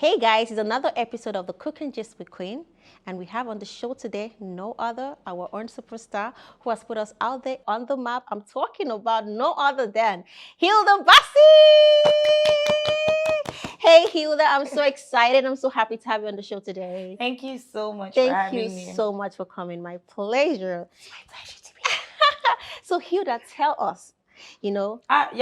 Hey guys, it's another episode of the Cooking Gist with Queen, and we have on the show today no other, our own superstar who has put us out there on the map. I'm talking about no other than Hilda Baci. Hey Hilda, I'm so excited. I'm so happy to have you on the show today. Thank you so much for having me. Thank you so much for coming. My pleasure. It's my pleasure to be here. So Hilda, tell us. You're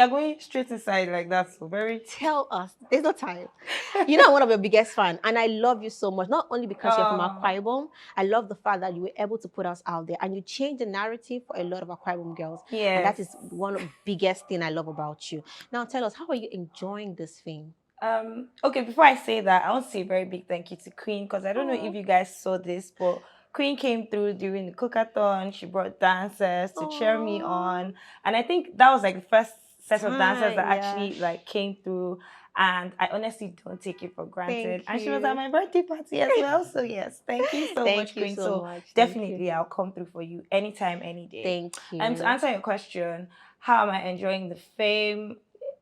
going straight inside like that, so very. Tell us. There's no time. I'm one of your biggest fans, and I love you so much. Not only because you're from 𝐤𝐤𝐿𝐻𝐿, I love the fact that you were able to put us out there, and you changed the narrative for a lot of 𝐤𝐤𝐿 girls. Yeah, and that is one of the biggest thing I love about you. Now, tell us, how are you enjoying this thing? Okay, before I say that, I want to say a very big thank you to Queen, because I don't know if you guys saw this, but Queen came through during the cookathon. She brought dancers to cheer me on, and I think that was like the first set of dancers that actually like came through, and I honestly don't take it for granted. And she was at my birthday party as well, so yes, thank you so much, Queen. So definitely I'll come through for you anytime, any day. Thank you. And to answer your question, how am I enjoying the fame?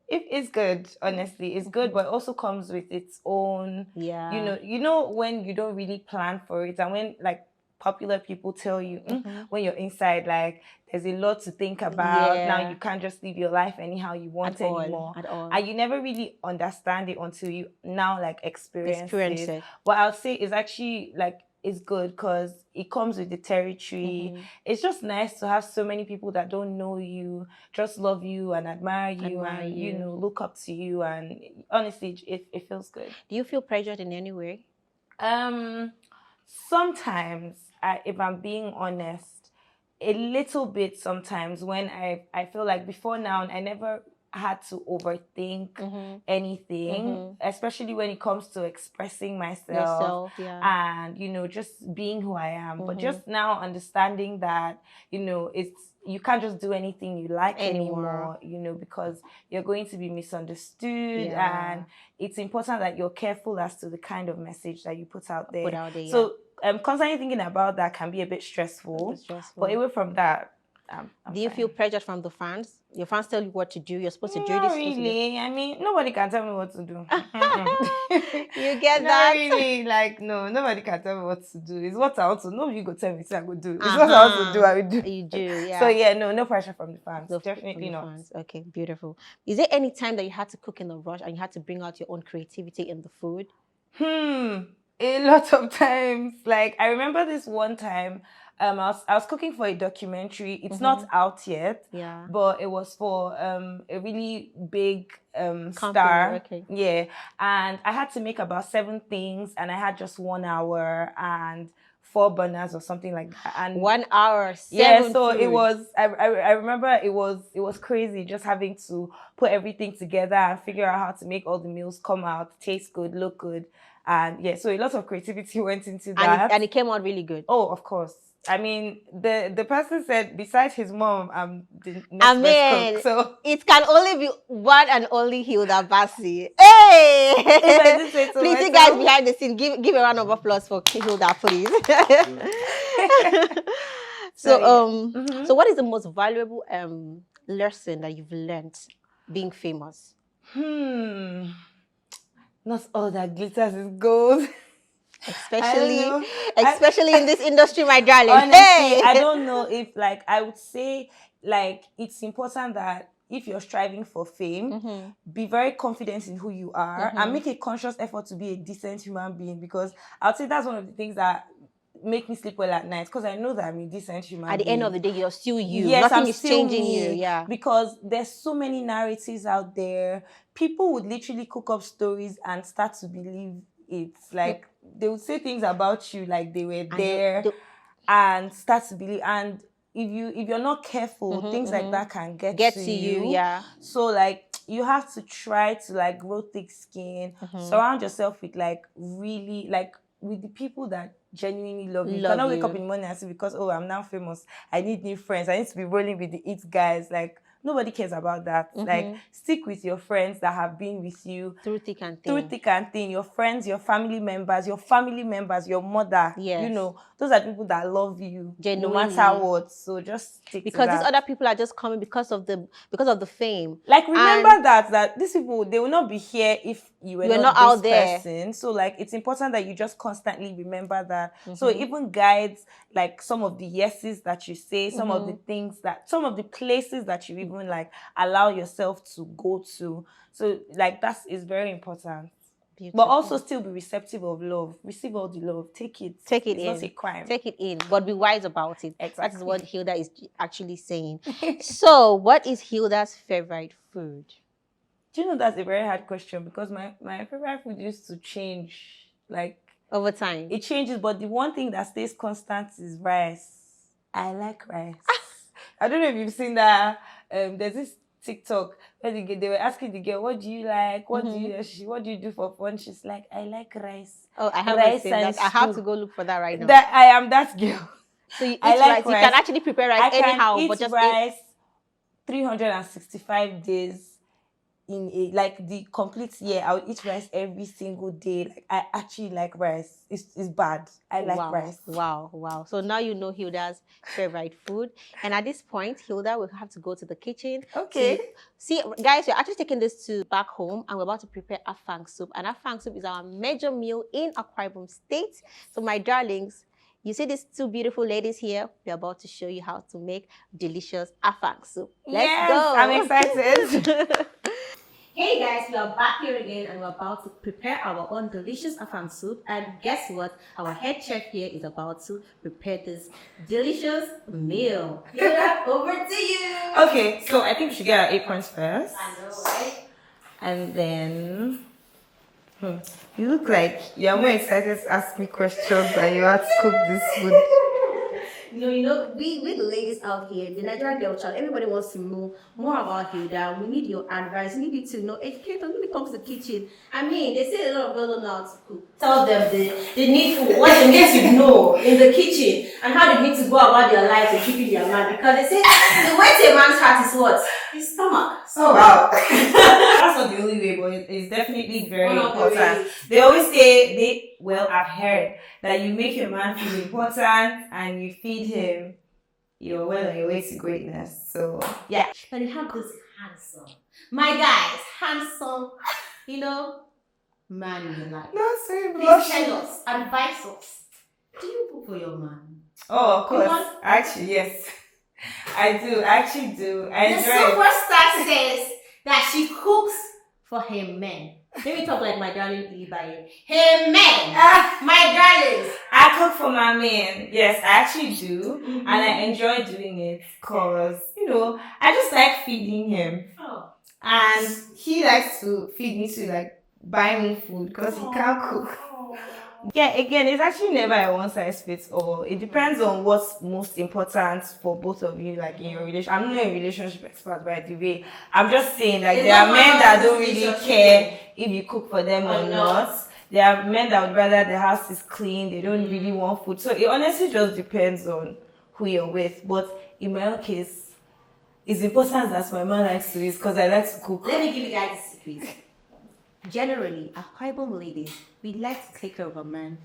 It's good, honestly. It's good, but it also comes with its own, you know when you don't really plan for it, and when like popular people tell you when you're inside, like there's a lot to think about. Now you can't just live your life anyhow you want anymore. And you never really understand it until you now like experience it. What I'll say is actually like it's good because it comes with the territory. It's just nice to have so many people that don't know you, just love you and admire you and you know, look up to you, and honestly it feels good. Do you feel pressured in any way? Sometimes, if I'm being honest, a little bit sometimes when I feel like before now I never had to overthink anything, especially when it comes to expressing myself and, you know, just being who I am. But just now understanding that, you know, you can't just do anything you like anymore, you know, because you're going to be misunderstood, and it's important that you're careful as to the kind of message that you put out there. So constantly thinking about that can be a bit stressful. But away from that, I'm do you feel pressured from the fans? Your fans tell you what to do. You're supposed to do this. Not really. I mean, nobody can tell me what to do. You get that? Not really. Like, no, nobody can tell me what to do. It's what I want to. Nobody go tell me what I go do. It's what I want to do, I will do. You do, yeah. So yeah, no pressure from the fans. Definitely not. Fans. Okay, beautiful. Is there any time that you had to cook in a rush and you had to bring out your own creativity in the food? A lot of times. Like, I remember this one time, I was cooking for a documentary. It's not out yet, but it was for a really big star. Yeah, and I had to make about 7 things, and I had just 1 hour and 4 burners or something like that. And 1 hour, 7 so food. it was. I remember it was crazy just having to put everything together and figure out how to make all the meals come out, taste good, look good, and yeah. So a lot of creativity went into that, and it came out really good. Oh, of course. I mean, the person said, besides his mom, I'm the next best cook. So it can only be one and only Hilda Baci. Hey! Please, you guys behind the scene, give a round of applause for Hilda, please. So what is the most valuable lesson that you've learned being famous? Not all that glitters is gold. Especially in this industry, my darling. Honestly, I don't know if, like, I would say, like, it's important that if you're striving for fame, be very confident in who you are and make a conscious effort to be a decent human being, because I'd say that's one of the things that make me sleep well at night, because I know that I'm a decent human being. At the end of the day, you're still you. Yes, nothing is changing you. Yeah, because there's so many narratives out there. People would literally cook up stories and start to believe it's like they would say things about you like they were there and start to believe. And if you're not careful, things like that can get to you. Yeah. So like you have to try to like grow thick skin, surround yourself with like really like with the people that genuinely love you. You cannot wake up in the morning and say, because I'm now famous, I need new friends, I need to be rolling with the it guys. Like, nobody cares about that. Like, stick with your friends that have been with you through thick and thin. Your friends, your family members, your mother. Yes. You know, those are people that love you genuinely, no matter what. So just stick because to that. these other people are just coming because of the fame. Like, remember that these people, they will not be here if you were not this out there. person. So like, it's important that you just constantly remember that. So it even guides like some of the yeses that you say, some of the things some of the places that you even like allow yourself to go to. So like, that is very important. Beautiful. But also still be receptive of love. Receive all the love. Take it. Take it it's in. Not a crime. Take it in, but be wise about it. Exactly. That is what Hilda is actually saying. So, what is Hilda's favorite food? Do you know that's a very hard question, because my favorite food used to change like over time. It changes, but the one thing that stays constant is rice. I like rice. I don't know if you've seen that. There's this TikTok where they were asking the girl, "What do you like? What do you do for fun?" She's like, "I like rice." Oh, I haven't seen that. I have to go look for that right now. That I am that girl. So you eat rice. You can actually prepare rice anyhow, but just rice 365 days in like the complete year. I would eat rice every single day. Like, I actually like rice. It's bad. I like rice. Wow. So now you know Hilda's favorite food. And at this point, Hilda will have to go to the kitchen. Okay. See, guys, we're actually taking this to back home, and we're about to prepare Afang soup. And Afang soup is our major meal in 𝐻𝐻𝐻 State. So my darlings, you see these two beautiful ladies here? We're about to show you how to make delicious Afang soup. Let's go. I'm excited. Hey guys, we are back here again, and we're about to prepare our own delicious Afang soup. And guess what? Our head chef here is about to prepare this delicious meal. Hilda, over to you. Okay, so I think we should get our aprons first. I know, right? And then, you look like you're more excited to ask me questions than you are to cook this food. You know, we the ladies out here, the Nigerian girl child, everybody wants to know more about Hilda. We need your advice. We need you to know, educate us when it comes to the kitchen. I mean, they say a lot of girls don't know how to cook. Tell them the needful, what they need to know in the kitchen, and how they need to go about their lives and keeping their man. Because they say the way to a man's heart is what? His stomach. Oh wow. That's not the only way, but it's definitely very important. They always say, I've heard that you make your man feel important and you feed him, you're well on your way to greatness. So yeah. But you have this handsome, my guys, handsome, man in your life. No, sorry, please tell us, advise us. Do you cook for your man? Oh, of course. Actually, yes. I do. I actually do. The superstar says that she cooks for her men. Let me talk like my darling 𝐿𝐼𝐿. Hey men, my darlings. I cook for my man. Yes, I actually do. And I enjoy doing it because, I just like feeding him. Oh. And he likes to feed me too, like buy me food because he can't cook. Yeah, again, it's actually never a one-size-fits-all. It depends on what's most important for both of you, like in your relationship. I'm not a relationship expert, by the way. I'm just saying, like, there are men that don't really care if you cook for them or not. There are men that would rather the house is clean. They don't really want food. So it honestly just depends on who you're with. But in my own case, it's important that my man likes to eat because I like to cook. Let me give you guys a secret. Generally, 𝐻𝐻𝐻 ladies, we like to take care of a man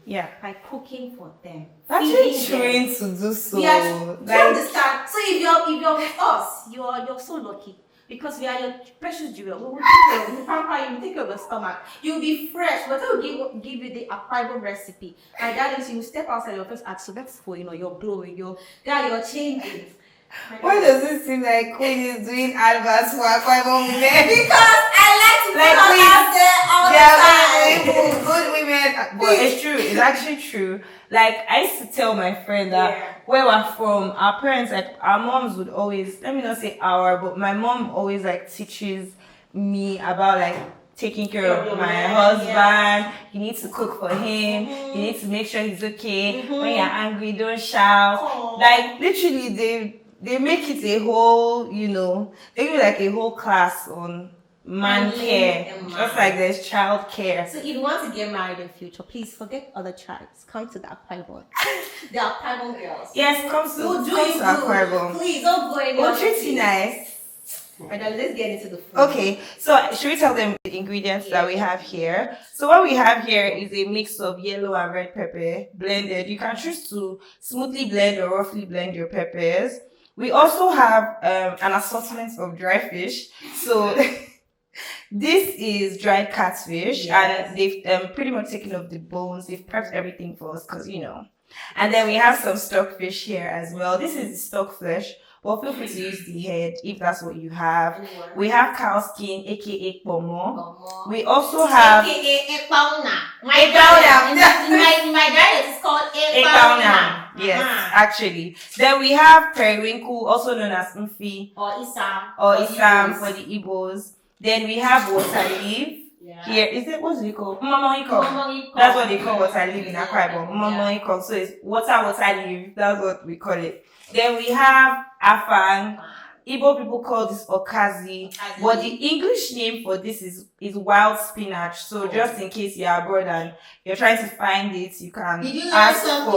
by cooking for them. Actually trained to do so. We are understand. So if you're with us, you're so lucky because we are your precious jewel. We will take care of you, pamper you, take care of your stomach. You'll be fresh. We'll give you the 𝐻𝐻𝐻 recipe. And that is, you step outside your first act, so that's for you're glowing, you're changing. Why does it seem like Queen is doing adverts for 𝐻𝐻𝐻 women? Because I like to put out there all the time. Good women. But it's true. It's actually true. Like, I used to tell my friend that where we're from, our parents, like, our moms would always, let me not say but my mom always, like, teaches me about, like, taking care of my husband. You need to cook for him. You need to make sure he's okay. When you're angry, don't shout. Like, literally, they make it a whole, they do like a whole class on man care. Just like there's child care. So if you want to get married in future, please forget other tribes. Come to the 𝐻𝐻𝐻. The 𝐻𝐻𝐻 girls. Yes, come to 𝐻𝐻𝐻. Please don't go anywhere. Oh, treat you nice. And then let's get into the food. Okay, so should we tell them the ingredients that we have here? So what we have here is a mix of yellow and red pepper blended. You can choose to smoothly blend or roughly blend your peppers. We also have an assortment of dry fish. So this is dried catfish, and they've pretty much taken off the bones. They've prepped everything for us because, you know. And then we have some stockfish here as well. This is the stock flesh. Well, feel free to use the head if that's what you have. We have cow skin, aka 𝐿𝐻𝐿. We also have aka 𝐿𝐻𝐿. My diet is called 𝐿𝐻𝐿. Yes, actually. Then we have Periwinkle, also known as 𝐵𝐻𝐿 or 𝐰𝐢𝐭𝐡 for the Igbos. Then we have water leaf. Here is it, what's it called? 𝐵𝐻𝐿𝐻𝐿. That's what they call water leaf in Akwa Ibom. 𝐵𝐻𝐿𝐻𝐿. So it's water leaf. That's what we call it. Then we have Afang. Igbo people call this 𝐂𝐨𝐨𝐤, but the English name for this is wild spinach. So just in case you're abroad and you're trying to find it, you can ask for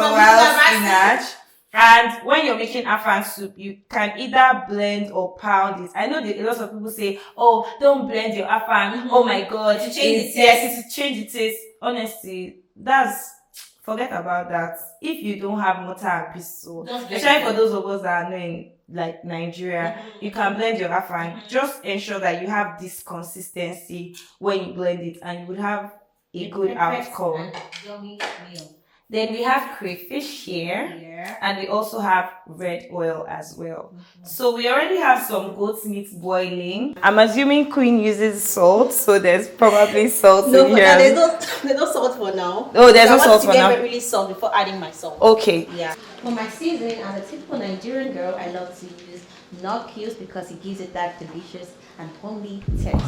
wild spinach. And when you're making Afang soup, you can either blend or pound it. I know that a lot of people say, "Oh, don't blend your Afang. Oh my God, to change the taste." Honestly, forget about that. If you don't have mortar and pestle, especially for those of us that are in like Nigeria, you can blend your Afang. Just ensure that you have this consistency when you blend it, and you would have a good outcome. Then we have crayfish here, and we also have red oil as well. So we already have some goat's meat boiling. I'm assuming Queen uses salt, so there's probably salt in here. There's no salt for now. Oh, there's no salt for now. I want to get really salt before adding my salt. Okay. Yeah. For my seasoning, as a typical Nigerian girl, I love to use 𝐴𝐻𝐿𝐻𝐿 because it gives it that delicious and homely taste.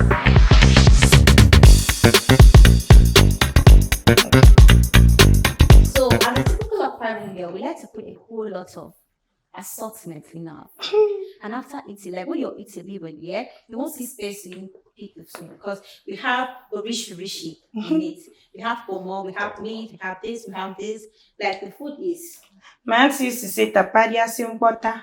So, as a typical Akwa girl, we like to put a whole lot of assortment in our food. And after eating, like when you're eating liver, you won't see space to eat the food because we have oríṣiríṣi in it. We have 𝐻𝐿, we have meat, we have this, we have this. Like the food is. My auntie used to say taparia simpota.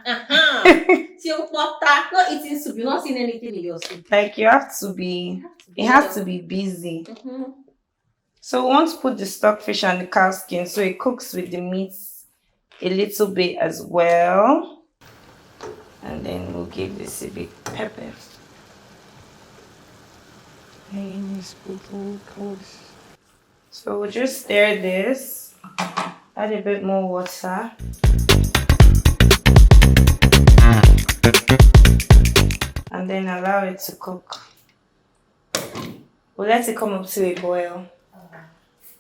Simpota. Not eating soup. You're not seeing anything in your soup. Like you have to be. It has to be busy. So we want to put the stockfish and the cow skin so it cooks with the meat a little bit as well. And then we'll give this a bit pepper. So we'll just stir this, add a bit more water. And then allow it to cook. We'll let it come up to a boil.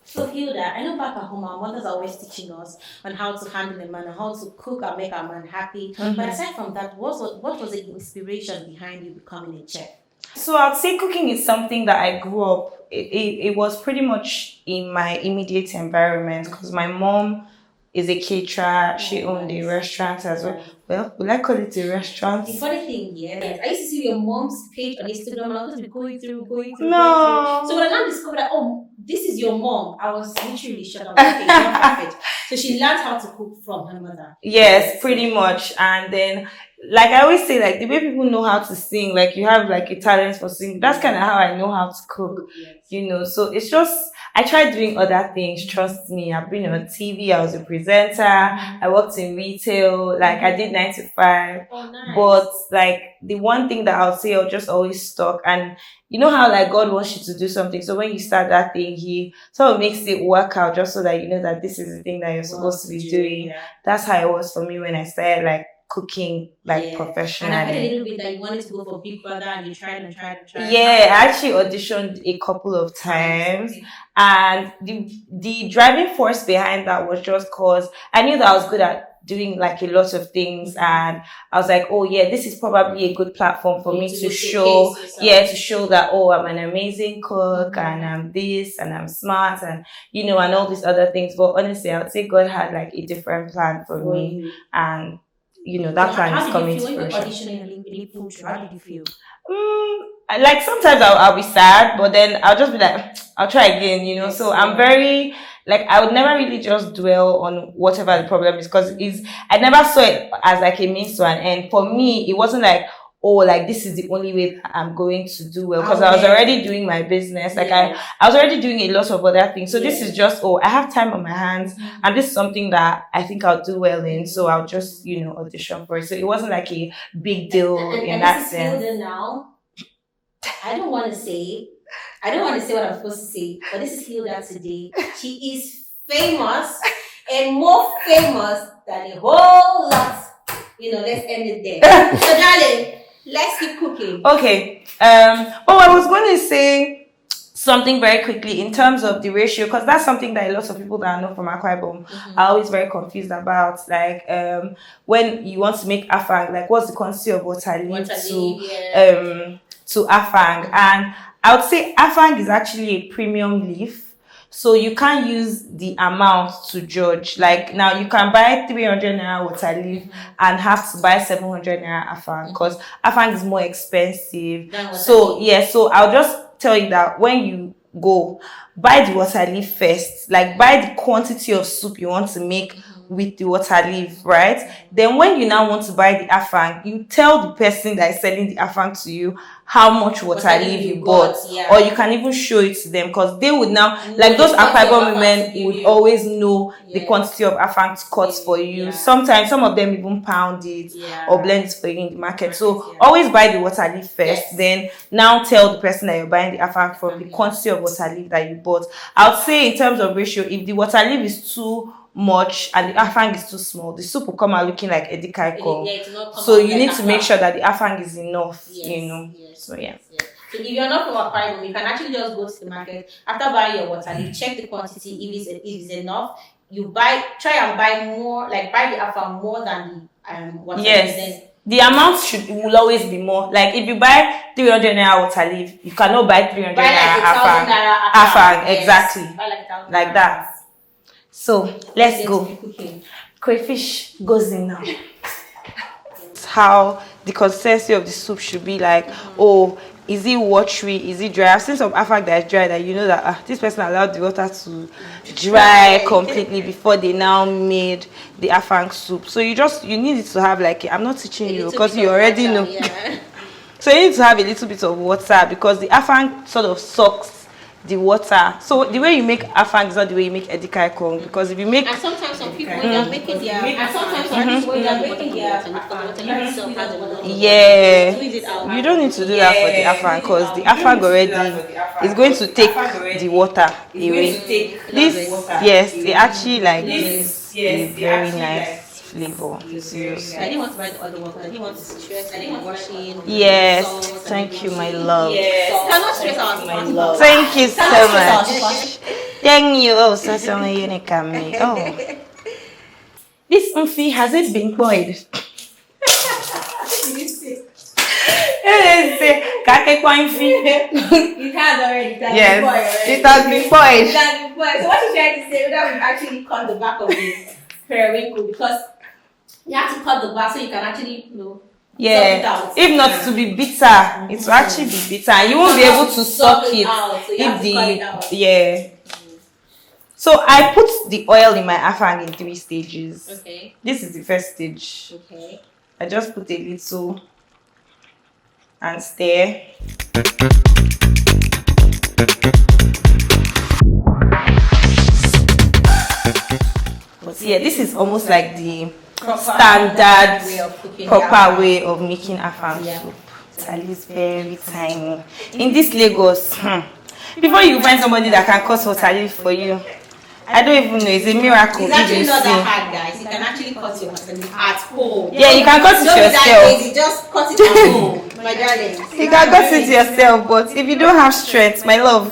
So Hilda, I know back at home our mothers are always teaching us on how to handle a man and how to cook and make our man happy. But aside from that, what was the inspiration behind you becoming a chef? So I'd say cooking is something that I grew up. It was pretty much in my immediate environment because my mom is a caterer. She owned a restaurant as well. Well, would I call it a restaurant? The funny thing, I used to see your mom's page on Instagram and I was going through. No. So when I now discovered that, oh, this is your mom, I was literally shocked. Okay, you're perfect. So she learned how to cook from her mother. Yes, pretty much. And then, like I always say, like the way people know how to sing, like you have like a talent for singing. That's kind of how I know how to cook. You know, so it's just. I tried doing other things, trust me. I've been on TV, I was a presenter, I worked in retail, like I did 9 to 5. Oh, nice. But like the one thing that I'll say I'll just always stuck. And you know how like God wants you to do something. So when you start that thing, He sort of makes it work out just so that you know that this is the thing that you're supposed to be doing. Yeah. That's how it was for me when I started like cooking like professionally. And I heard a little bit that you wanted to go for Big Brother and you tried. Yeah, I actually auditioned a couple of times. And the driving force behind that was just cause I knew that I was good at doing like a lot of things, and I was like, oh yeah, this is probably a good platform for me to show, to show that, oh, I'm an amazing cook and I'm this and I'm smart and, you know, and all these other things. But honestly, I would say God had like a different plan for me, and you know, that plan is coming to fruition. How did you feel? Like sometimes I'll be sad, but then I'll just be like, I'll try again, you know. So I'm very like I would never really just dwell on whatever the problem is, because I never saw it as like a means to an end. For me, it wasn't like, oh, like this is the only way I'm going to do well, because I was already doing my business. Like I was already doing a lot of other things. So this is just, oh, I have time on my hands, and this is something that I think I'll do well in. So I'll just, audition for it. So it wasn't like a big deal in that sense. Now, I don't want to say what I'm supposed to say, but this is Hilda today. She is famous and more famous than a whole lot. Let's end it there. So, darling, let's keep cooking. Okay. I was going to say something very quickly in terms of the ratio, because that's something that a lot of people that I know from 𝐻𝐻𝐿𝐻 are always very confused about. Like, when you want to make Afang, like, what's the quantity of water leave to Afang? And I would say Afang is actually a premium leaf. So you can't use the amount to judge. Like now you can buy 300 naira water leaf and have to buy 700 naira Afang, because Afang is more expensive. So I'll just tell you that when you go, buy the water leaf first. Like buy the quantity of soup you want to make with the water leaf, right? Then when you now want to buy the Afang, you tell the person that is selling the Afang to you how much water leaf you bought, or you can even show it to them, because they would now, like those 𝐻𝐻𝐿𝐻 women would always know the quantity of Afang to cut for you. Sometimes some of them even pound it or blend it for you in the market. So always buy the water leaf first, then now tell the person that you're buying the Afang from the quantity of water leaf that you bought. I would say in terms of ratio, if the water leaf is too much and the Afang is too small, the soup will come out looking like 𝐻𝐻𝐿𝐻. So you need to make sure that the Afang is enough, So So if you're not from 𝐻𝐻𝐿𝐻, you can actually just go to the market after buying your water. You check the quantity. If it's enough, you try and buy more, like buy the Afang more than the water. Yes. The amount will always be more. Like if you buy 300 naira water leaf, you cannot buy 300 naira Afang. Exactly. Like that. So let's go. Crayfish goes in now. How the consistency of the soup should be like. Oh, is it watery? Is it dry? I've seen some Afang that is dry, that you know that this person allowed the water to dry completely before they now made the Afang soup. So you need it to have like, I'm not teaching you because you already know. So you need to have a little bit of water, because the Afang sort of sucks the water. So the way you make Afang is not the way you make 𝐻𝐻𝐿𝐻, because if you make, and sometimes some people when they're making their you don't need to do that for the Afang, because the Afang already is going to take the water away. This it actually like gives a very nice flavor. Seriously. I didn't want to buy the other one because I didn't want to stress. I didn't want washing. Yes, thank you, my love. Cannot stress our love. Thank you so much. Thank you. Oh, so 𝐻𝐻𝐿𝐻. Oh, this 𝐻𝐻𝐿𝐻, has it been boiled? You can't already. Yes, it has been boiled. So what you trying to say? That we actually cut the back of the Periwinkle, because you have to cut the back so you can actually, if not to be bitter, it will actually be bitter, and you won't be able to suck it So I put the oil in my Afang in 3 stages. Okay. This is the first stage. Okay. I just put a little and stir. But yeah, this is almost like the standard proper way of making Afang soup. It is very tiny. In this Lagos, before you find somebody that can cut water leaf for you, I don't even know. It's a miracle. It's actually not that hard, guys. You can actually cut your water leaf at home. Yeah, you can cut it yourself. You just cut it at home, my darling. You can cut it yourself, but if you don't have strength, my love,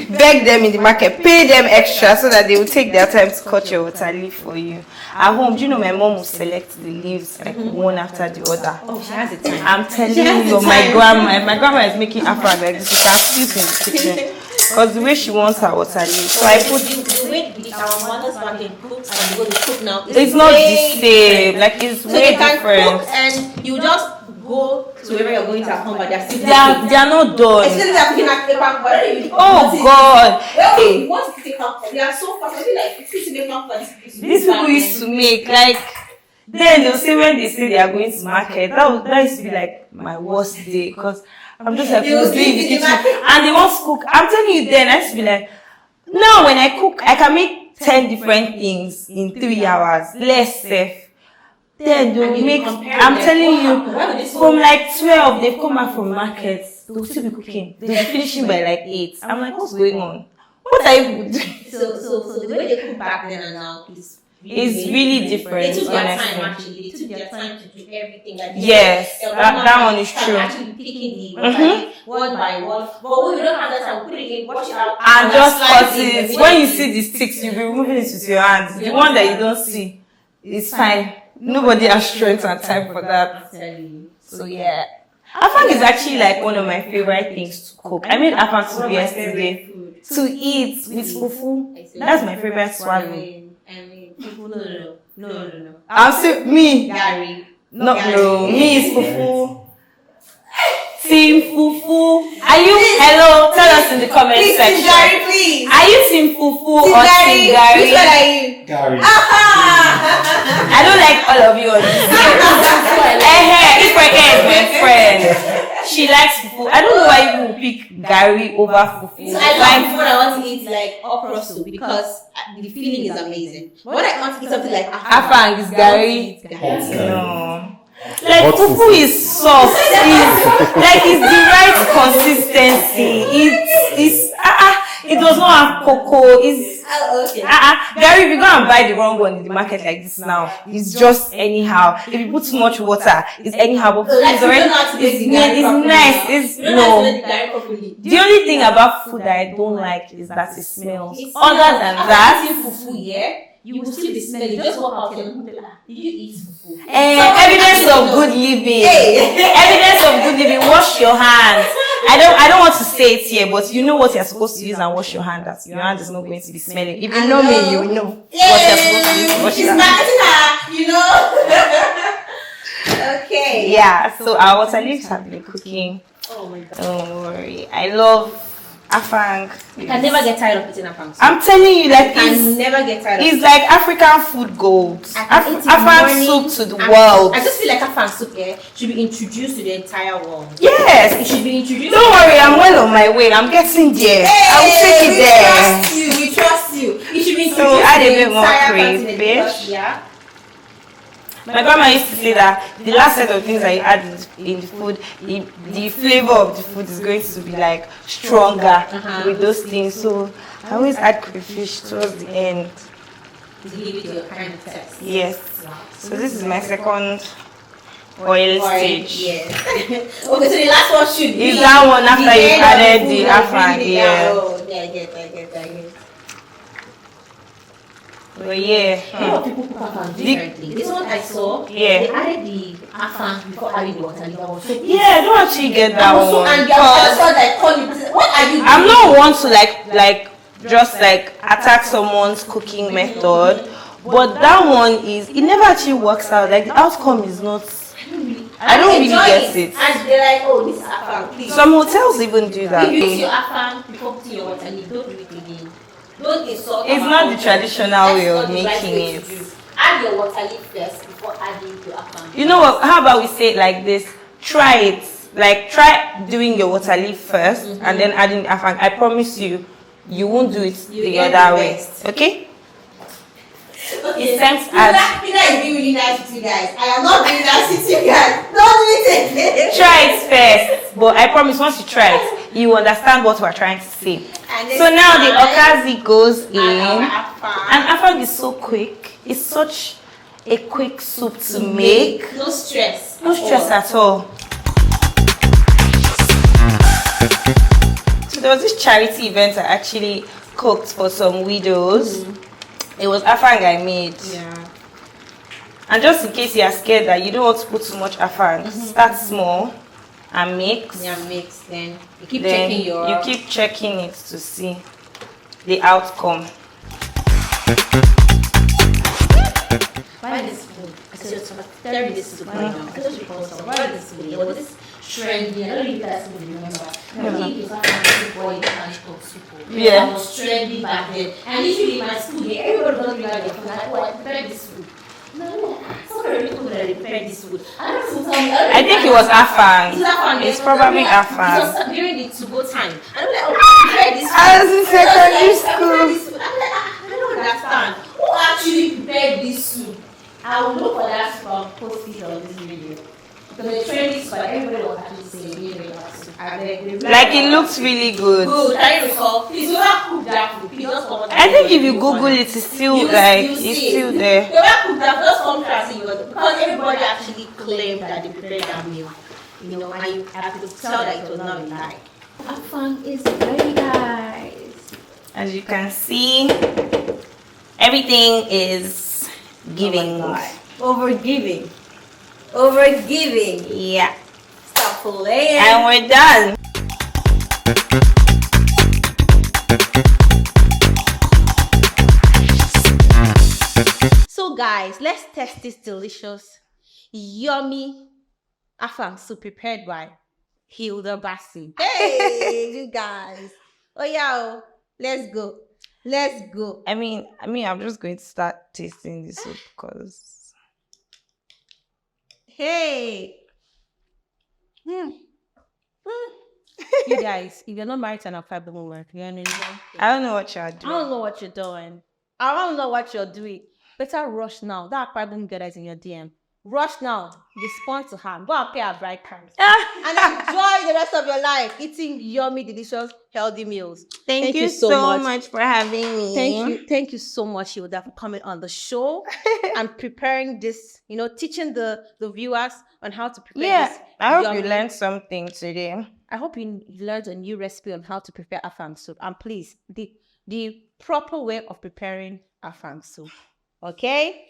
beg them in the market, pay them extra so that they will take their time to cut your water leaf for you. At home, do you know my mom will select the leaves like one after the other? Oh, she has the time. I'm telling you, my grandma is making Afang like this. You can see it in the kitchen. Because the way she wants her water leaf. So I put the way our mothers back then cooked and the way they cook now. It's not the same. Like it's way different. And you just go to wherever you're going to Afang, but they are not done. Especially they're cooking at the bank. Oh God! Well, what is the bank? They are so fast. I feel like it's the bank. These people used to make like. Then they'll say when they say they are going to market, that used to be like my worst day because I'm just like doing the kitchen and they want to cook. I'm telling you, then I used to be like, now when I cook, I can make 10 different things in 3 hours, less safe. Then they'll make. I'm telling you, from like 12, they've come back from markets. They'll still be cooking. They'll be finishing by like 8. I'm like, what's going on? What are you doing? So the way they cook back then and now is. It's really different. They took their time actually. They took their time to do everything. Like yes, that one is true. Actually picking the word by word. But we don't have that time. Put it in, wash it out, and just cut it. When you see the sticks, you'll be removing it with your hands. The one that you don't see, it's fine. Nobody has strength and time for that. So yeah, Afang is actually like one of my favorite things to cook. I made Afang soup yesterday to eat with fufu. That's my favorite swallow. No. I'm still me. Gary. No. Me is fufu. Team fufu. Are you? Hello. Tell us in the comment section. Gary, please. Are you team fufu or team Gary? Which one are you? Gary. I don't like all of you on this. If I is my friend. She likes fufu. I don't know why you will pick Gary over fufu. So I like food I want to eat like okra soup because the feeling is amazing. But when I want to eat something like Afang is Gary. No. Like fufu is soft. It's the right consistency. It does not have cocoa. Gary, if you go and buy the wrong one in the market like this now, it's just anyhow. If you put too much water, it's anyhow. But it's already it's nice. The only thing about food that I don't like is that it smells. Other than that, fufu, you will still be smelling. Just walk out and did you eat fufu? Evidence of good living. Evidence of good living. Wash your hands. I don't want to say it here, but you know what you're supposed to use and wash your hand. That your hand is not going to be smelling. If you know me, you know what you're supposed to use to wash your hand. You know. Okay. Yeah. So our water leaves have been cooking. Oh my God. Don't worry. I love Afang. You can never get tired of eating Afang. I'm telling you, like it's never get tired. It's like African food gold. Afang soup to the world. I just feel like Afang soup should be introduced to the entire world. Yes, it should be introduced. Don't worry, I'm well on my way. I'm getting there. I will take it there. We trust you. It should be introduced. So add a bit more crayfish. Yeah. My grandma used to say that the last set of things that you add in the food, the flavor of the food is going to be like stronger with those things. So I always add crayfish towards the end. To give it your kind of taste. Yes. So this is my second oil stage. Yes. Okay, so the last one should be. Is that one after you've added the Afang? Yeah. Oh, yeah, I get. But yeah. A lot of people cook Afang differently. This one I saw. Yeah. They added the Afang before adding the water. Yeah, I don't actually get that one. And what are you doing? I'm not one to like just like attack someone's cooking method, but that one is it never actually works out. Like the outcome is not. I don't really get it. And they're like, oh, this is Afang. Please. Some hotels even do that. If you use your Afang before putting your water, you don't do it again. Don't insult. It's not the traditional way of making it. Add your water leaf first before adding your Afang. You know what? How about we say it like this? Try it. Like try doing your water leaf first and then adding the Afang. I promise you, you won't do it the other way. Okay? It's time to add. Hilda is being really nice with you guys. I am not being nice with you guys. Don't do it again. Try it first. But I promise once you try it, you understand what we're trying to say. So now the 𝐂𝐨𝐤𝐿 goes in. And Afang is so quick. It's such a quick soup to make. No stress. No stress at all. So there was this charity event I actually cooked for some widows. It was Afang I made. Yeah. And just in case you are scared that you don't want to put too much Afang, start small and mix. Yeah, mix. Then you keep checking your. You keep checking it to see the outcome. Why this food? preparing this soup right now. I just recall some where this soup. There was this trendy. I don't know if you guys will remember. I think it was after boy in the soup. Yeah. It was trendy back then. And usually in my school, everybody doesn't like it. Like, oh, I prepared this food. No, sorry, people that prepared this food. I think it was Afang. It's Afang. It's probably Afang. It was during the to-go time. And I'm like, oh, I prepared this food. I was in secondary school. I'm like, I don't understand. Who actually prepared this soup? I will look for that soup and post it on this video. Because the trend is for everybody was actually saying like it looks really good. Good. Can you recall? Please do not cook that food. Please just come. I think if you Google it, it's still it's still there. You don't cook that. Just come to see because everybody actually claimed that they prepared that meal. You know, and you have to tell that it was not a lie. Afang is ready, guys. As you can see, everything is giving. Overgiving. Overgiving. Yeah. Stop playing. And we're done. So guys, let's test this delicious, yummy Afang soup prepared by Hilda Baci. Hey, you guys. Oh yeah, let's go. Let's go. I mean, I'm just going to start tasting this soup because. Hey. You guys, if you're not married to an fiber woman, you're in I don't know what you're doing. I don't know what you're doing. I don't know what you're doing. Better rush now. That fiber girl is in your DM. Rush now. Respond to her. Go and pay her bride price. And enjoy the rest of your life eating yummy, delicious, healthy meals. Thank you so much for having me. Thank you so much, Hilda, for coming on the show and preparing this, teaching the viewers on how to prepare this. I hope you learned something today. I hope you learned a new recipe on how to prepare Afang soup. And please, the proper way of preparing Afang soup. Okay?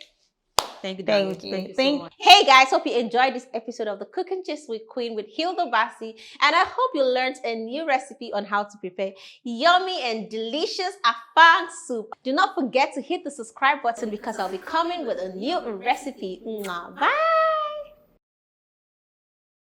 Thank you. Thank you so much. Hey guys, hope you enjoyed this episode of the Cooking Gist with Queen with Hilda Baci, and I hope you learned a new recipe on how to prepare yummy and delicious Afang soup. Do not forget to hit the subscribe button because I'll be coming with a new recipe. Bye.